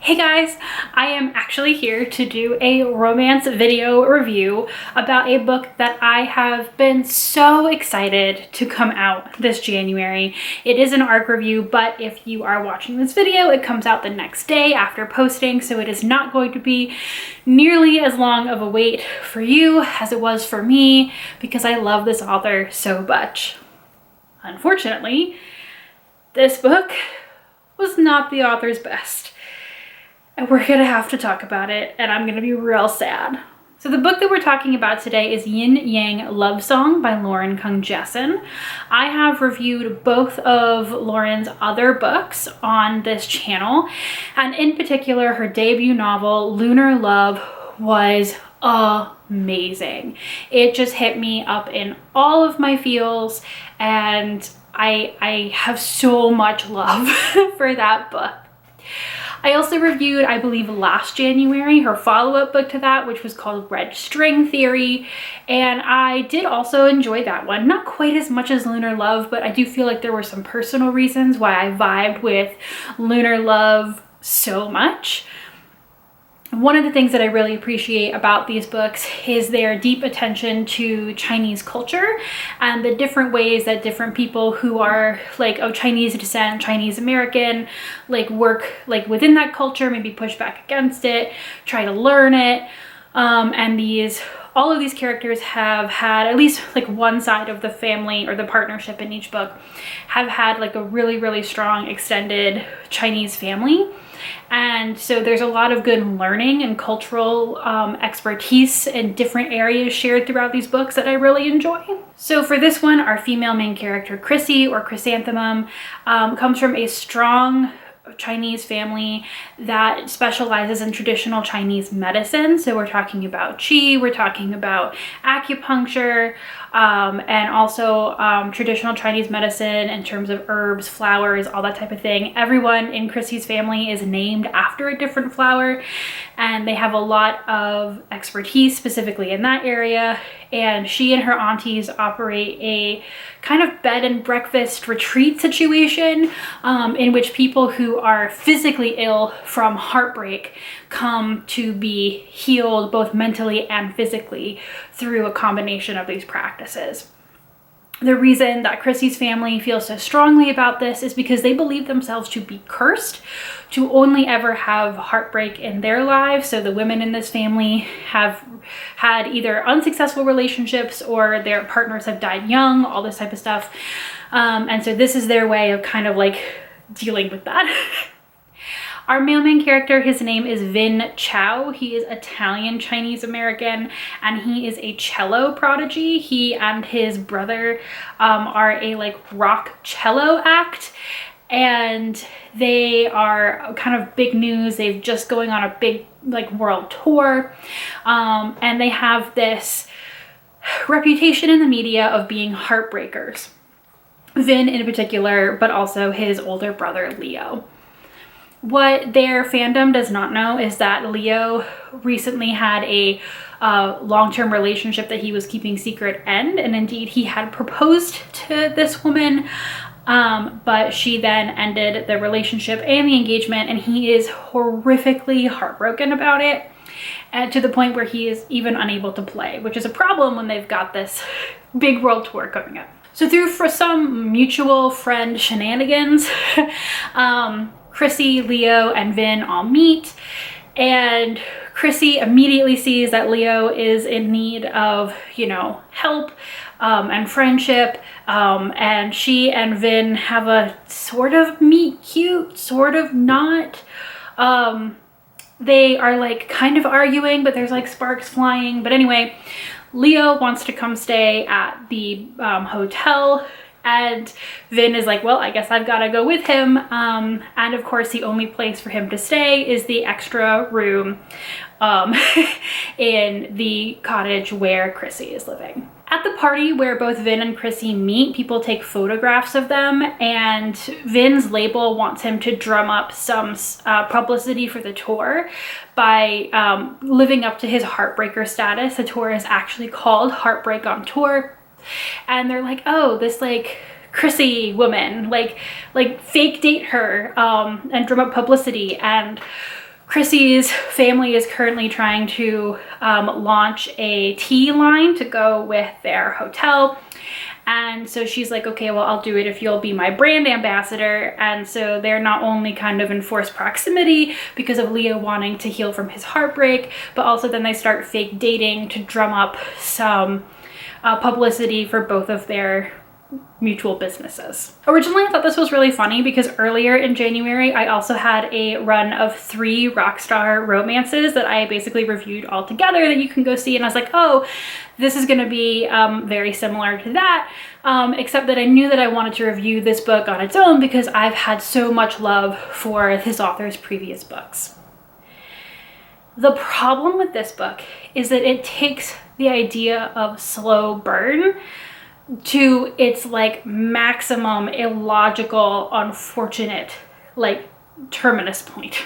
Hey guys, I am actually here to do a romance video review about a book that I have been so excited to come out this January. It is an ARC review, but if you are watching this video, it comes out the next day after posting, so it is not going to be nearly as long of a wait for you as it was for me because I love this author so much. Unfortunately, this book was not the author's best. And we're gonna have to talk about it, and I'm gonna be real sad. So the book that we're talking about today is Yin Yang Love Song by Lauren Kung Jessen. I have reviewed both of Lauren's other books on this channel, and in particular, her debut novel, Lunar Love, was amazing. It just hit me up in all of my feels, and I have so much love for that book. I also reviewed, I believe last January, her follow-up book to that, which was called Red String Theory, and I did also enjoy that one. Not quite as much as Lunar Love, but I do feel like there were some personal reasons why I vibed with Lunar Love so much. One of the things that I really appreciate about these books is their deep attention to Chinese culture and the different ways that different people who are like of Chinese descent, Chinese American, like work like within that culture, maybe push back against it, try to learn it. And all of these characters have had at least like one side of the family or the partnership in each book have had like a really, really strong extended Chinese family. And so there's a lot of good learning and cultural expertise in different areas shared throughout these books that I really enjoy. So for this one, our female main character, Chrissy, or Chrysanthemum, comes from a strong Chinese family that specializes in traditional Chinese medicine. So we're talking about qi, we're talking about acupuncture, and also traditional Chinese medicine in terms of herbs, flowers, all that type of thing. Everyone in Chrissy's family is named after a different flower, and they have a lot of expertise specifically in that area. And she and her aunties operate a kind of bed and breakfast retreat situation in which people who are physically ill from heartbreak come to be healed both mentally and physically through a combination of these practices. The reason that Chrissy's family feels so strongly about this is because they believe themselves to be cursed to only ever have heartbreak in their lives. So the women in this family have had either unsuccessful relationships or their partners have died young, all this type of stuff. And so this is their way of kind of like dealing with that. Our male main character, his name is Vin Chow. He is Italian Chinese American, and he is a cello prodigy. He and his brother are a like rock cello act, and they are kind of big news. They've just going on a big like world tour, and they have this reputation in the media of being heartbreakers. Vin in particular, but also his older brother Leo. What their fandom does not know is that Leo recently had a long-term relationship that he was keeping secret end, and indeed he had proposed to this woman, but she then ended the relationship and the engagement, and he is horrifically heartbroken about it, and to the point where he is even unable to play, which is a problem when they've got this big world tour coming up. So for some mutual friend shenanigans, Chrissy, Leo, and Vin all meet, and Chrissy immediately sees that Leo is in need of, you know, help and friendship, and she and Vin have a sort of meet cute, sort of not. They are like kind of arguing, but there's like sparks flying. But anyway, Leo wants to come stay at the hotel, and Vin is like, well, I guess I've got to go with him. And of course, the only place for him to stay is the extra room in the cottage where Chrissy is living. At the party where both Vin and Chrissy meet, people take photographs of them, and Vin's label wants him to drum up some publicity for the tour by living up to his heartbreaker status. The tour is actually called Heartbreak on Tour. And they're like, oh, this like Chrissy woman, like fake date her and drum up publicity. And Chrissy's family is currently trying to launch a tea line to go with their hotel. And so she's like, okay, well, I'll do it if you'll be my brand ambassador. And so they're not only kind of in forced proximity because of Leo wanting to heal from his heartbreak, but also then they start fake dating to drum up some publicity for both of their mutual businesses. Originally, I thought this was really funny because earlier in January, I also had a run of 3 rockstar romances that I basically reviewed all together that you can go see. And I was like, oh, this is going to be very similar to that, except that I knew that I wanted to review this book on its own because I've had so much love for this author's previous books. The problem with this book is that it takes the idea of slow burn to its like maximum illogical, unfortunate like terminus point.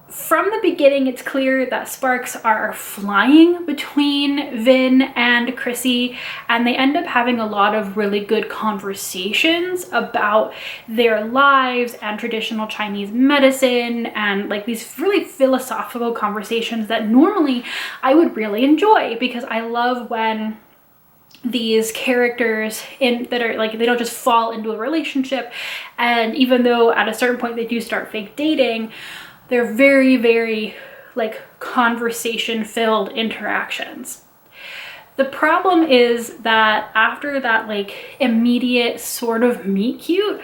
From the beginning, it's clear that sparks are flying between Vin and Chrissy, and they end up having a lot of really good conversations about their lives and traditional Chinese medicine and like these really philosophical conversations that normally I would really enjoy, because I love when these characters that are like, they don't just fall into a relationship, and even though at a certain point they do start fake dating, they're very, very like conversation filled interactions. The problem is that after that like immediate sort of meet cute,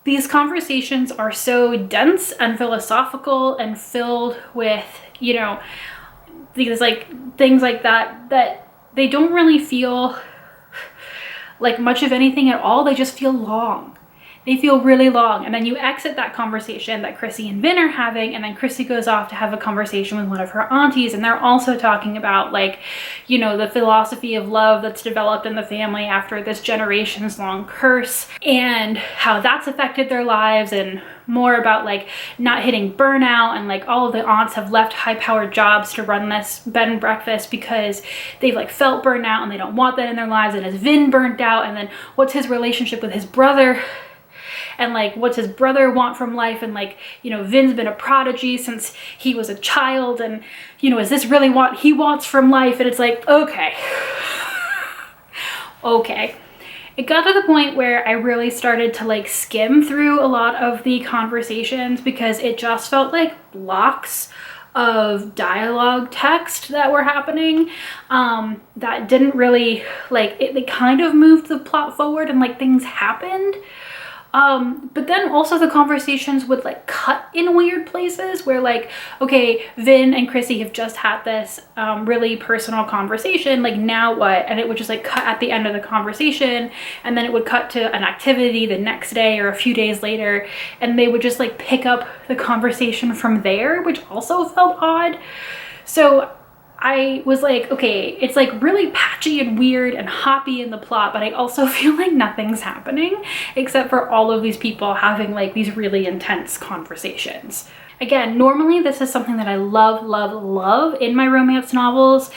these conversations are so dense and philosophical and filled with, you know, these like things like that they don't really feel like much of anything at all. They just feel long. They feel really long. And then you exit that conversation that Chrissy and Vin are having, and then Chrissy goes off to have a conversation with one of her aunties, and they're also talking about like, you know, the philosophy of love that's developed in the family after this generation's long curse and how that's affected their lives, and more about like not hitting burnout, and like all of the aunts have left high-powered jobs to run this bed and breakfast because they've like felt burnout and they don't want that in their lives. And is Vin burnt out? And then what's his relationship with his brother? And like, what's his brother want from life? And like, you know, Vin's been a prodigy since he was a child, and you know, is this really what he wants from life? And it's like, okay. Okay. It got to the point where I really started to like skim through a lot of the conversations because it just felt like blocks of dialogue text that were happening that didn't really like it. They kind of moved the plot forward and like things happened. But then also the conversations would like cut in weird places where like, okay, Vin and Chrissy have just had this really personal conversation, like now what? And it would just like cut at the end of the conversation, and then it would cut to an activity the next day or a few days later, and they would just like pick up the conversation from there, which also felt odd. So I was like, okay, it's like really patchy and weird and hoppy in the plot, but I also feel like nothing's happening except for all of these people having like these really intense conversations. Again, normally this is something that I love, love, love in my romance novels.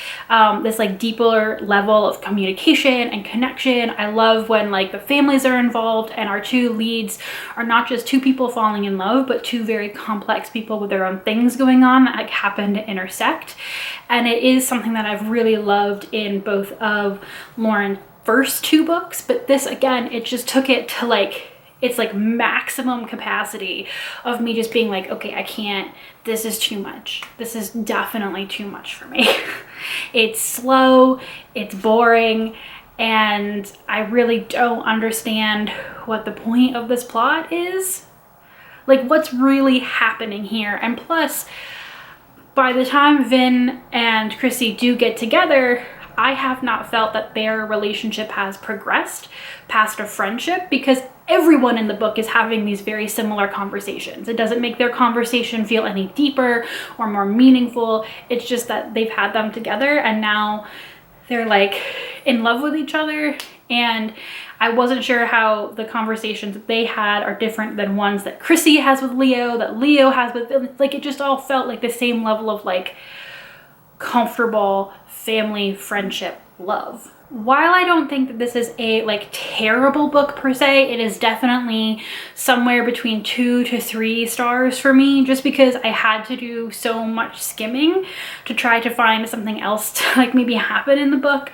This like deeper level of communication and connection. I love when like the families are involved and our two leads are not just two people falling in love, but two very complex people with their own things going on that like happen to intersect. And it is something that I've really loved in both of Lauren's first 2 books, but this again, it just took it to like, it's like maximum capacity of me just being like, okay, I can't, this is too much. This is definitely too much for me. It's slow, it's boring, and I really don't understand what the point of this plot is. Like, what's really happening here? And plus, by the time Vin and Chrissy do get together, I have not felt that their relationship has progressed past a friendship, because everyone in the book is having these very similar conversations. It doesn't make their conversation feel any deeper or more meaningful. It's just that they've had them together and now they're like in love with each other. And I wasn't sure how the conversations that they had are different than ones that Chrissy has with Leo, that Leo has with, like, it just all felt like the same level of like comfortable family, friendship, love. While I don't think that this is a like terrible book per se, it is definitely somewhere between 2 to 3 stars for me, just because I had to do so much skimming to try to find something else to like maybe happen in the book.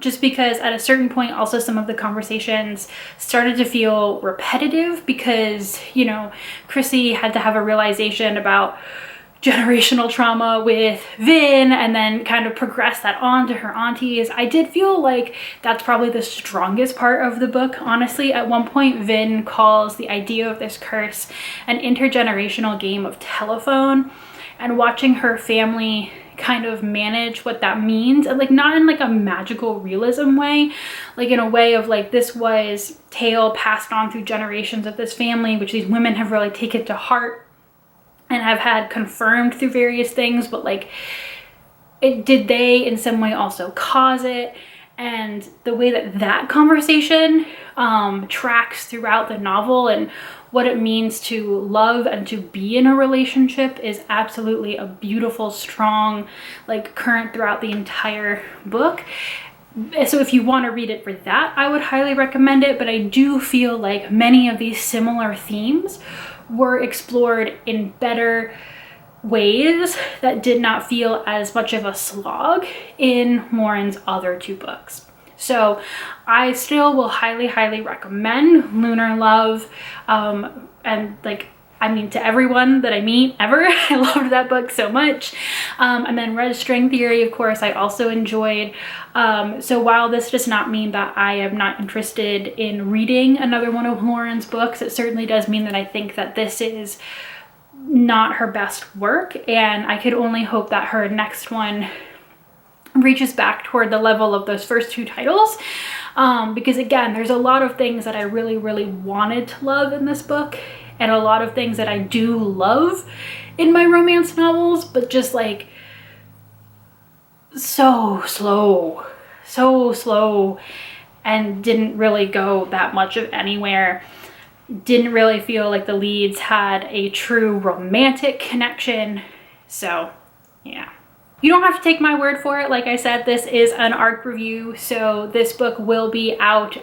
Just because at a certain point also some of the conversations started to feel repetitive because, you know, Chrissy had to have a realization about generational trauma with Vin and then kind of progress that on to her aunties. I did feel like that's probably the strongest part of the book, honestly. At one point, Vin calls the idea of this curse an intergenerational game of telephone, and watching her family kind of manage what that means, and like not in like a magical realism way, like in a way of like this was tale passed on through generations of this family, which these women have really taken to heart and have had confirmed through various things, but like did they in some way also cause it? And the way that that conversation tracks throughout the novel and what it means to love and to be in a relationship is absolutely a beautiful, strong, like current throughout the entire book. So if you want to read it for that, I would highly recommend it. But I do feel like many of these similar themes were explored in better ways that did not feel as much of a slog in Lauren's other 2 books. So I still will highly, highly recommend Lunar Love. And like, I mean, to everyone that I meet ever, I loved that book so much. And then Red String Theory, of course, I also enjoyed. So while this does not mean that I am not interested in reading another one of Lauren's books, it certainly does mean that I think that this is not her best work. And I could only hope that her next one reaches back toward the level of those first 2 titles. Because again, there's a lot of things that I really, really wanted to love in this book, and a lot of things that I do love in my romance novels, but just like so slow, and didn't really go that much of anywhere. Didn't really feel like the leads had a true romantic connection. So yeah. You don't have to take my word for it. Like I said, this is an ARC review, so this book will be out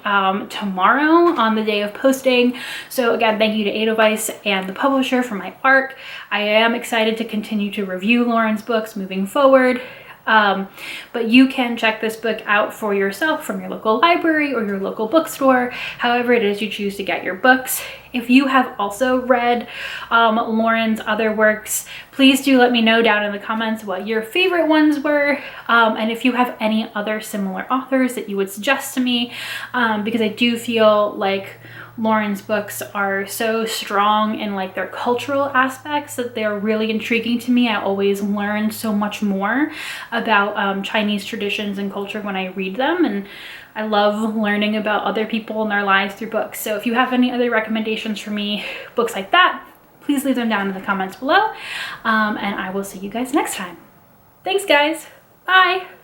tomorrow on the day of posting. So again, thank you to Edelweiss and the publisher for my ARC. I am excited to continue to review Lauren's books moving forward. But you can check this book out for yourself from your local library or your local bookstore, however it is you choose to get your books. If you have also read Lauren's other works, please do let me know down in the comments what your favorite ones were, and if you have any other similar authors that you would suggest to me, because I do feel like Lauren's books are so strong in like their cultural aspects that they're really intriguing to me. I always learn so much more about Chinese traditions and culture when I read them, and I love learning about other people and their lives through books. So if you have any other recommendations for me, books like that, please leave them down in the comments below, and I will see you guys next time. Thanks guys, bye!